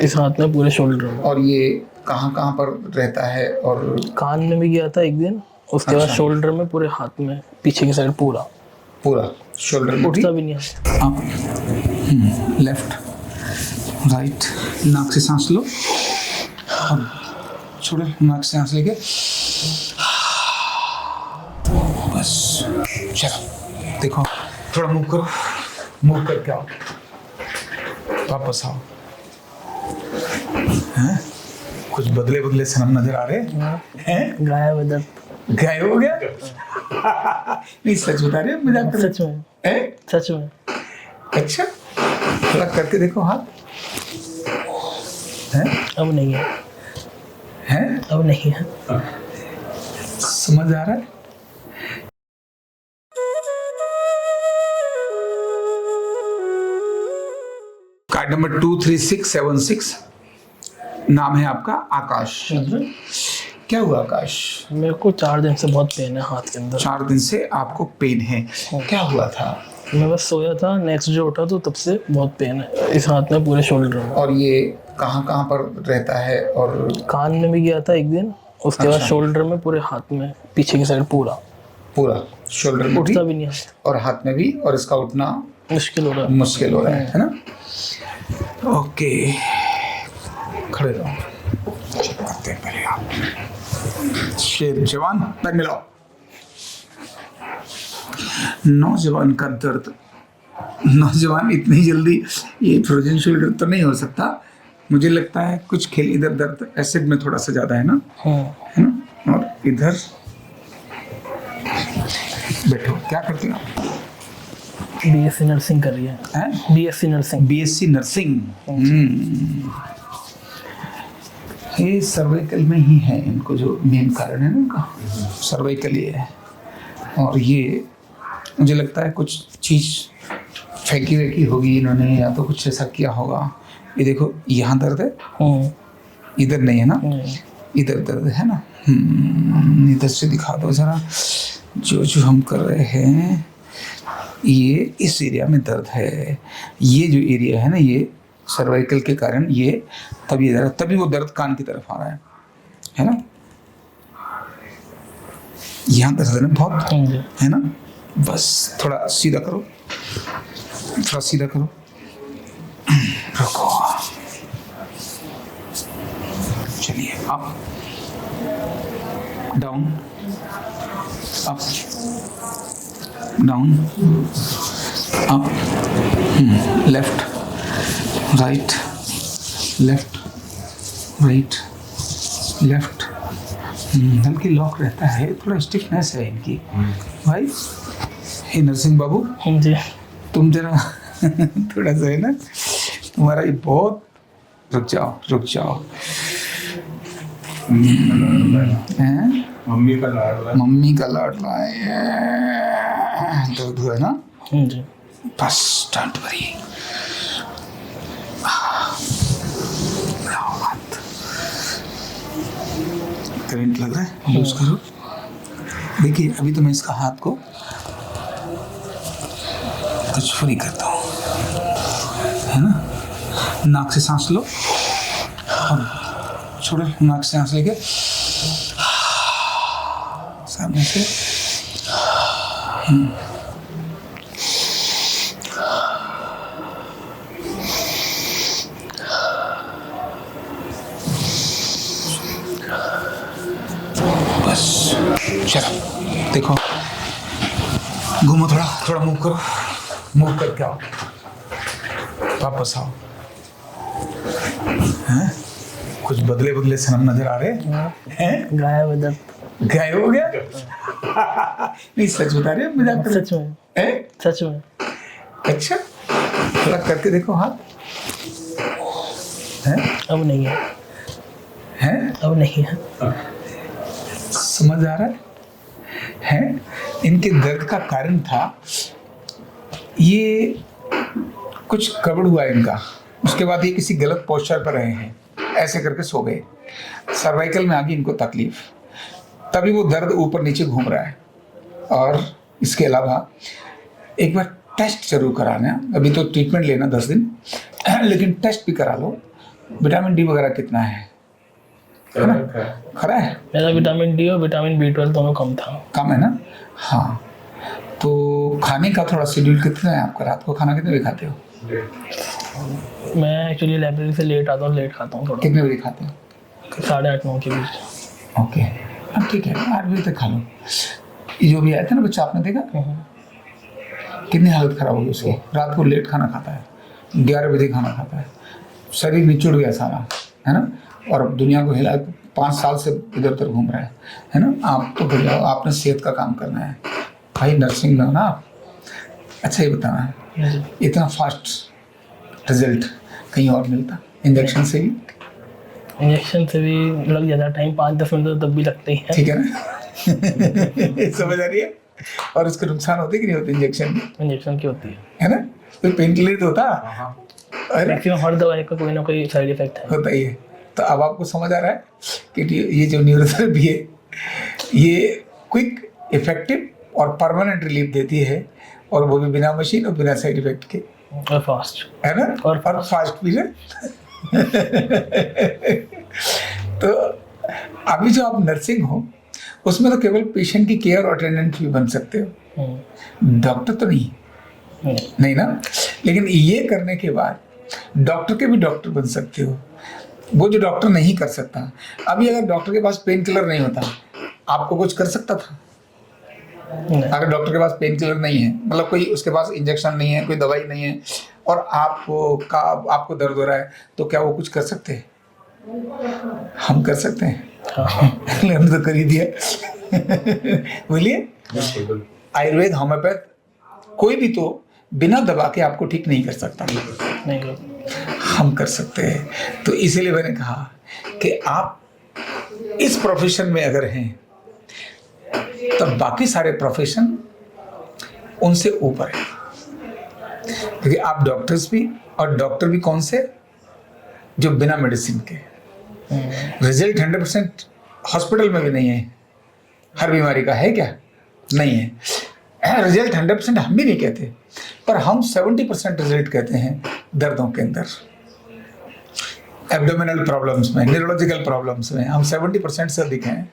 इस हाथ में, पूरे शोल्डर में। और ये कहाँ कहाँ पर रहता है? और कान में भी गया था एक दिन, उसके बाद शोल्डर में, पूरे हाथ में, पीछे की साइड पूरा शोल्डर में उठता भी नहीं है। आप लेफ्ट राइट, नाक से सांस लो और छोड़ो, नाक से सांस लेके बस। चलो देखो, थोड़ा मूव करो, मूव करके आओ, वापस आओ। हैं? कुछ बदले बदले सनम नजर आ रहे हैं? गायब है दर्द। गायब हो गया? नहीं सच बता रहे हो, मजाक कर रहे हो? सच में, हैं? सच में। अच्छा, थोड़ा करके देखो हाथ। हैं? अब नहीं है, हैं? अब नहीं है। समझ आ रहा है? कार्ड नंबर 23676, नाम है आपका आकाश। क्या हुआ आकाश? मेरे को 4 दिन से बहुत पेन है हाथ के अंदर। 4 दिन से आपको पेन है, क्या हुआ था? मैं बस सोया था, नेक्स्ट डे उठा तो तब से बहुत पेन है इस हाथ में, पूरे शोल्डर में। और ये कहाँ कहाँ पर रहता है? और कान में भी गया था एक दिन, उसके बाद शोल्डर में, पूरे हाथ में, पीछे की साइड पूरा शोल्डर में उठता भी नहीं है और हाथ में भी, और इसका उठना मुश्किल हो रहा है ना? ओके, खड़े रहो। चलते हैं पहले आप। शेर जवान, पैर मिलाओ। नौजवान का दर्द, नौजवान इतनी जल्दी ये फ्रोजन शोल्डर तो नहीं हो सकता, मुझे लगता है कुछ खेल इधर दर्द एसिड में थोड़ा सा ज्यादा है ना? है ना? और इधर बैठो, क्या करते हो आप? बीएससी नर्सिंग कर रही है। BSc nursing. BSc nursing. ये सर्वाइकल में ही है, इनको जो मेन कारण है ना उनका, सर्वाइकल ये है। और ये मुझे लगता है कुछ चीज फेंकी वेकी होगी इन्होंने, या तो कुछ ऐसा किया होगा। ये देखो, यहाँ दर्द है, इधर नहीं है ना? इधर दर्द है ना? इधर से दिखा दो जरा, जो हम कर रहे हैं, ये इस एरिया में दर्द है। ये जो एरिया है ना, ये सर्वाइकल के कारण ये तभी वो दर्द कान की तरफ आ रहा है ना? यहाँ दर्द है ना बहुत, है ना? बस थोड़ा सीधा करो, थोड़ा सीधा करो, रुको, चलिए up down, up down, up, left right, left right, left. हल्की लॉक रहता है, थोड़ा स्टिफनेस है इनकी। भाई हे नरसिंह बाबू जी, तुम जरा थोड़ा सा है ना, तुम्हारा ये बहुत, रुक जाओ। मम्मी का लाडला है, दर्द हुआ है ना? जी। बस डोंट वरी, करंट लग रहा है, यूज करो। देखिए अभी तो मैं इसका हाथ को कुछ फ्री करता हूँ, है ना? नाक से सांस लो और छोड़ो, नाक से सांस लेके सामने से बस। चलो देखो, घूमो, थोड़ा मूव करो, मूव करके आओ, वापस आओ। हैं? कुछ बदले बदले सनम नजर आ रहे हैं? गायब है दर्द। गायब हो गया? नहीं सच बता रहे हो, मजाक कर रहे हो? सच में, हैं? सच में। अच्छा, थोड़ा करके देखो हाथ। हैं? अब नहीं है, हैं? अब नहीं है। समझ आ रहा है? हैं? इनके दर्द का कारण था, ये कुछ गड़बड़ हुआ इनका, उसके बाद ये किसी गलत पोस्चर पर रहे हैं, ऐसे करके सो गए, सर्वाइकल में आ गई इनको तकलीफ, तभी वो दर्द ऊपर नीचे घूम रहा है। और इसके अलावा एक बार टेस्ट जरूर कराना, अभी तो ट्रीटमेंट लेना 10 दिन, लेकिन टेस्ट भी करा लो, विटामिन डी वगैरह कितना है ना? खरा है? मेरा विटामिन डी और विटामिन B12 दोनों कम था। कम है ना? हाँ। तो खाने का थोड़ा शेड्यूल कितना है आपका? रात को खाना कितने बजे खाते हो? मैं एक्चुअली लाइब्रेरी से लेट आता हूँ, लेट खाता हूँ थोड़ा। कितने बजे खाते हो? 8:30-9 के बीच। ओके, हाँ ठीक है, 8 बजे तक खा लो। ये जो भी आया था ना बच्चा, आपने देखा कितनी हालत खराब होगी उसकी। रात को लेट खाना खाता है, 11 बजे खाना खाता है, शरीर निचुड़ गया सारा, है ना? और दुनिया को हिला, 5 साल से इधर उधर घूम रहा है ना? आप तो भैया आपने सेहत का काम करना है भाई, नर्सिंग में हो ना आप। अच्छा, ये बताना है, इतना फास्ट रिजल्ट कहीं और मिलता? इंजेक्शन से भी? इंजेक्शन से भी लग जाता है टाइम, 5-10 मिनट तो तब भी लगते ही है। ठीक है ना? समझ आ रही है? और उसके नुकसान होते कि नहीं होते इंजेक्शन के? इंजेक्शन की होती है ना? कोई पेन किलर तो होता? है, मैक्सिमम हर दवाई का कोई ना कोई साइड इफेक्ट है। होता ही है। तो अब आपको समझ आ रहा है कि ये जो न्यूरोथेरेपी है ये क्विक, इफेक्टिव और परमानेंट रिलीफ देती है, और वो भी बिना मशीन और बिना साइड इफेक्ट के, और फास्ट, है ना? और फास्ट भी है। तो अभी जो आप नर्सिंग हो उसमें तो केवल पेशेंट की केयर और अटेंडेंट भी बन सकते हो, डॉक्टर तो नहीं ना? लेकिन ये करने के बाद डॉक्टर के भी डॉक्टर बन सकते हो, वो जो डॉक्टर नहीं कर सकता। अभी अगर डॉक्टर के पास पेन किलर नहीं होता, आपको कुछ कर सकता था? अगर डॉक्टर के पास पेन किलर नहीं है, मतलब कोई उसके पास इंजेक्शन नहीं है, कोई दवाई नहीं है, और आपको दर्द हो रहा है, तो क्या वो कुछ कर सकते हैं? हम कर सकते हैं। हमने तो कर ही दिया। बोलिए, आयुर्वेद, होम्योपैथ, कोई भी तो बिना दबा के आपको ठीक नहीं कर सकता, नहीं, हम कर सकते हैं। तो इसीलिए मैंने कहा कि आप इस प्रोफेशन में अगर हैं तो बाकी सारे प्रोफेशन उनसे ऊपर है, क्योंकि आप डॉक्टर्स भी, और डॉक्टर भी कौन से? जो बिना मेडिसिन के। रिजल्ट 100% हॉस्पिटल में भी नहीं है हर बीमारी का, है क्या? नहीं है। रिजल्ट 100% हम भी नहीं कहते, पर हम 70% रिजल्ट कहते हैं दर्दों के अंदर, एब्डोमिनल प्रॉब्लम्स में, न्यूरोलॉजिकल प्रॉब्लम्स में हम 70% से अधिक हैं।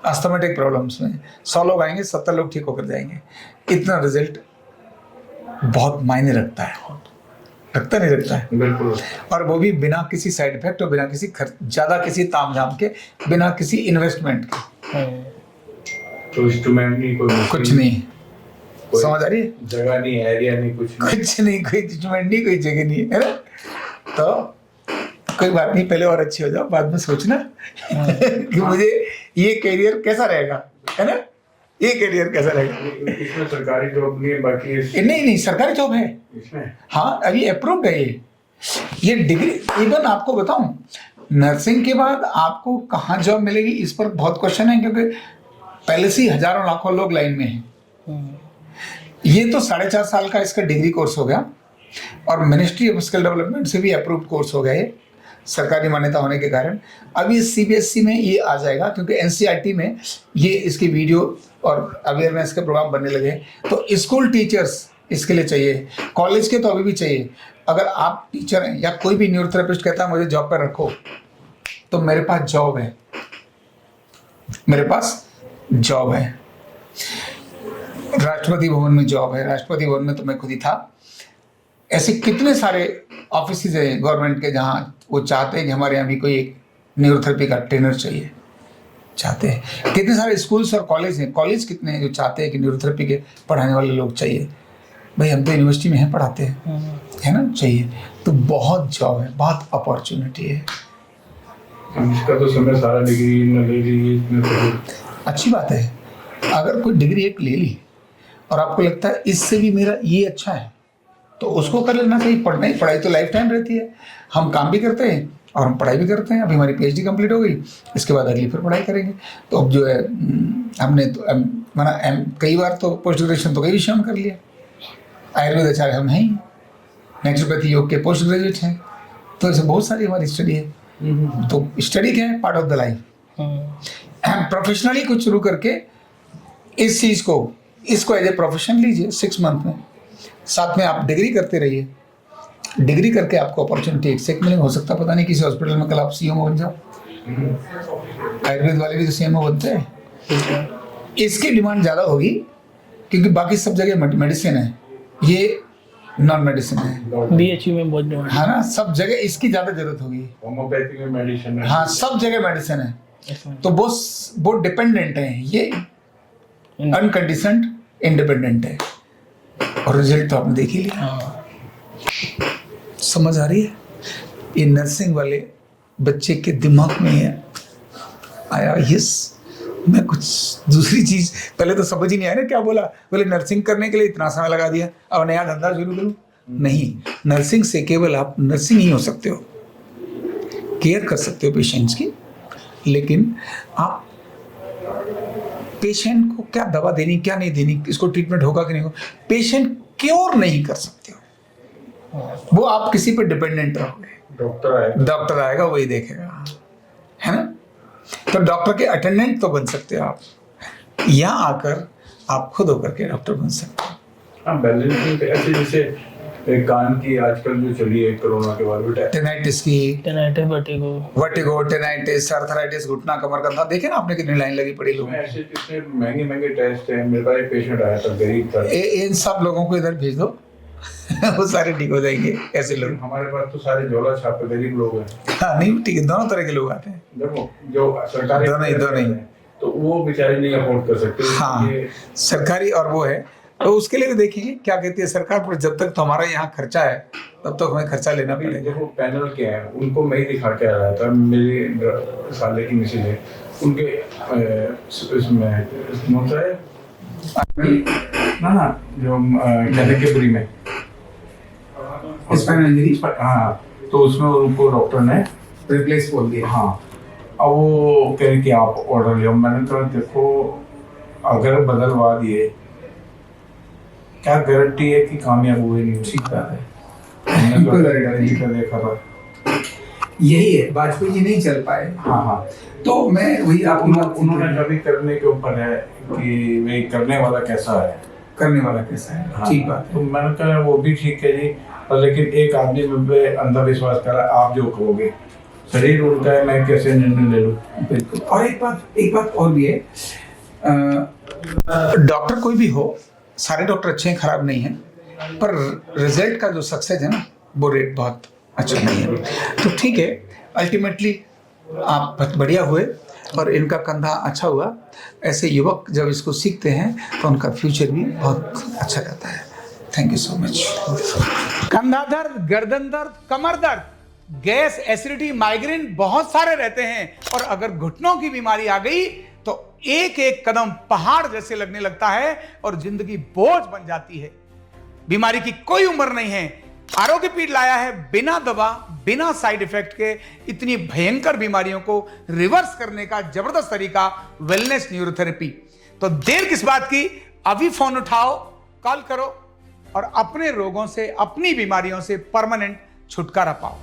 अस्थमेटिक प्रॉब्लम्स में 100 लोग आएंगे, 70 लोग ठीक होकर जाएंगे। इतना रिजल्ट बहुत मायने रखता है, रखता नहीं रखता है? बिल्कुल। और वो भी बिना किसी साइड इफेक्ट और बिना किसी ज़्यादा किसी तामझाम के, बिना किसी इन्वेस्टमेंट के। तो इंस्ट्रूमेंट नहीं, कोई कुछ नहीं, समझ आ रही है? जगह नहीं, एरिया नहीं, कुछ नहीं, कोई इंस्ट्रूमेंट नहीं, कोई जगह नहीं है ना? तो कोई बात नहीं, पहले और अच्छी हो जाओ, बाद में सोचना कि मुझे ये करियर कैसा रहेगा, है ना? ये करियर कैसा रहेगा? इसमें सरकारी जॉब नहीं है, बाकी नहीं, सरकारी जॉब है इसमें। हाँ, अभी अप्रूव्ड है ये डिग्री। इवन आपको बताऊं, नर्सिंग के बाद आपको कहाँ जॉब मिलेगी, इस पर बहुत क्वेश्चन है, क्योंकि पहले से ही हजारों लाखों लोग लाइन में हैं। ये तो 4.5 साल का इसका डिग्री कोर्स हो गया, और मिनिस्ट्री ऑफ स्किल डेवलपमेंट से भी अप्रूव्ड कोर्स हो गया ये, सरकारी मान्यता होने के कारण। अभी CBSE में ये आ जाएगा, क्योंकि NCERT में ये इसकी वीडियो और अवेयरनेस के प्रोग्राम बनने लगे। तो स्कूल टीचर्स इसके लिए चाहिए, कॉलेज के तो अभी भी चाहिए। अगर आप टीचर हैं या कोई भी न्यूरोथेरेपिस्ट कहता है मुझे जॉब पर रखो, तो मेरे पास जॉब है, मेरे पास जॉब है। राष्ट्रपति भवन में जॉब है, राष्ट्रपति भवन में तो मैं खुद ही था। ऐसे कितने सारे ऑफिस हैं गवर्नमेंट के जहाँ वो चाहते हैं कि हमारे यहाँ भी कोई एक न्यूरोथेरेपी का ट्रेनर चाहिए, चाहते हैं। कितने सारे स्कूल्स और कॉलेज हैं, कॉलेज कितने हैं जो चाहते हैं कि न्यूरोथेरेपी के पढ़ाने वाले लोग चाहिए। भाई हम तो यूनिवर्सिटी में हैं, पढ़ाते हैं, है ना? चाहिए। तो बहुत जॉब है, बहुत अपॉर्चुनिटी है। इसका तो समय सारा डिग्री न ले ली, अच्छी बात है। अगर कोई डिग्री एक ले ली और आपको लगता है इससे भी मेरा ये अच्छा है, तो उसको कर लेना चाहिए। पढ़ाई तो लाइफ टाइम रहती है। हम काम भी करते हैं और हम पढ़ाई भी करते हैं। अभी हमारी PhD कंप्लीट हो गई, इसके बाद अगली फिर पढ़ाई करेंगे। तो अब जो है हमने तो कई बार तो पोस्ट ग्रेजुएशन तो कई विषयों में कर लिया। आयुर्वेद आचार्य हम हैं, नेचुरोपैथी योग के पोस्ट ग्रेजुएट हैं। तो ऐसे बहुत सारी हमारी स्टडी है। तो स्टडी क्या है? Part of the life. Professionally कुछ शुरू करके इस चीज़ को, इसको एज ए प्रोफेशन लीजिए 6 मंथ में, साथ में आप डिग्री करते रहिए। डिग्री करके आपको अपॉर्चुनिटी एक से एक मिलेगी। हो सकता है पता नहीं किसी हॉस्पिटल में कल आप सीएमओ बन जाओ। आयुर्वेद वाले भी तो सीएमओ बनते हैं। इसकी डिमांड ज़्यादा होगी क्योंकि बाकी सब जगह मेडिसिन है, ये नॉन मेडिसिन है। बीएचयू में बहुत डिमांड हाँ ना, सब जगह इसकी ज़्यादा जरूरत होगी। होम्योपैथी में मेडिसिन है। हाँ, सब जगह मेडिसिन है। है। तो वो डिपेंडेंट है, ये अनकंडीशनड इंडिपेंडेंट है। और रिजल्ट तो आपने देख ही लिया। हाँ, समझ आ रही है? ये नर्सिंग वाले बच्चे के दिमाग में है आया, यस मैं कुछ दूसरी चीज, पहले तो समझ ही नहीं आया ना क्या बोला, बोले नर्सिंग करने के लिए इतना समय लगा दिया, अब नया धंधा शुरू करूं। नहीं, नर्सिंग से केवल आप नर्सिंग ही हो सकते हो, केयर कर सकते हो पेशेंट्स की, लेकिन आप पेशेंट को क्या दवा देनी क्या नहीं देनी, इसको ट्रीटमेंट होगा कि नहीं होगा, पेशेंट क्योर नहीं कर सकते हो। वो आप किसी पर डिपेंडेंट रहोगे। डॉक्टर आएगा वही देखेगा, है ना। तो डॉक्टर के अटेंडेंट तो बन सकते हो आप, यहाँ आकर आप खुद होकर के डॉक्टर बन सकते हो। हाँ, बैलेंसिंग ऐसे जैसे कान की आजकल जो चली है कोरोना के बाद बेटा, टेनाइटिस की, टेनाइटिस, वर्टिगो, टेनाइटिस, अर्थराइटिस, घुटना कमर कंधा, देखे ना आपने कितनी लाइन लगी पड़ी लोगों ऐसे जितने महंगे टेस्ट है। मेरे पास एक पेशेंट आया था, गरीब था। इन सब लोगों को इधर भेज दो वो सारे ठीक हो जाएंगे ऐसे लोग। हमारे पास तो सारे झोला छापे गरीब लोग हैं। हाँ नहीं ठीक है, दोनों तरह के लोग आते हैं। देखो जो सरकारी दोनों ही तो वो बेचारे नहीं अफोर्ड कर सकते। हाँ, सरकारी और वो है, तो उसके लिए भी देखेंगे क्या कहती है सरकार, पर जब तक तो हमारा यहाँ खर्चा है तब तक हमें खर्चा लेना पड़ेगा। देखो पैनल क्या है, उनको मैं ही दिखा के आ रहा था, मेरे साले की मिसिल है, उनके इसमें नोटा है ना जो जनकपुरी में स्पाइनल इंजरी, हाँ, तो उसमें उनको डॉक्टर ने रिप्लेस बोल दिया। हाँ, अब वो कह रहे कि आप ऑर्डर लियो। मैंने कहा देखो अगर बदलवा दिए क्या गारंटी है कि कामयाब हुए नहीं। ठीक बात है, गारंटी का देखा था। यही है, वाजपेयी जी नहीं चल पाए। हाँ हाँ, तो मैं वही उन्होंने कभी करने के ऊपर है कि वे करने वाला कैसा है, करने वाला कैसा है। हाँ, ठीक बात है। तो मैंने कहा वो भी ठीक है जी, और लेकिन एक आदमी पे अंधविश्वास करा, आप जो कहोगे, शरीर उनका है, मैं कैसे निर्णय ले लूँ। बिल्कुल। और एक बात और भी है, डॉक्टर कोई भी हो, सारे डॉक्टर अच्छे हैं, खराब नहीं हैं, पर रिजल्ट का जो सक्सेस है ना, वो रेट बहुत अच्छा नहीं है। तो ठीक है, अल्टीमेटली आप बहुत बढ़िया हुए और इनका कंधा अच्छा हुआ। ऐसे युवक जब इसको सीखते हैं तो उनका फ्यूचर भी बहुत अच्छा रहता है। Thank you so much. कंधा दर्द, गर्दन दर्द, कमर दर्द, गैस, एसिडिटी, माइग्रेन बहुत सारे रहते हैं, और अगर घुटनों की बीमारी आ गई तो एक एक कदम पहाड़ जैसे लगने लगता है और जिंदगी बोझ बन जाती है। बीमारी की कोई उम्र नहीं है। आरोग्य पीठ लाया है बिना दवा, बिना साइड इफेक्ट के इतनी भयंकर बीमारियों को रिवर्स करने का जबरदस्त तरीका, वेलनेस न्यूरोथेरेपी। तो देर किस बात की, अभी फोन उठाओ, कॉल करो और अपने रोगों से, अपनी बीमारियों से परमानेंट छुटकारा पाओ।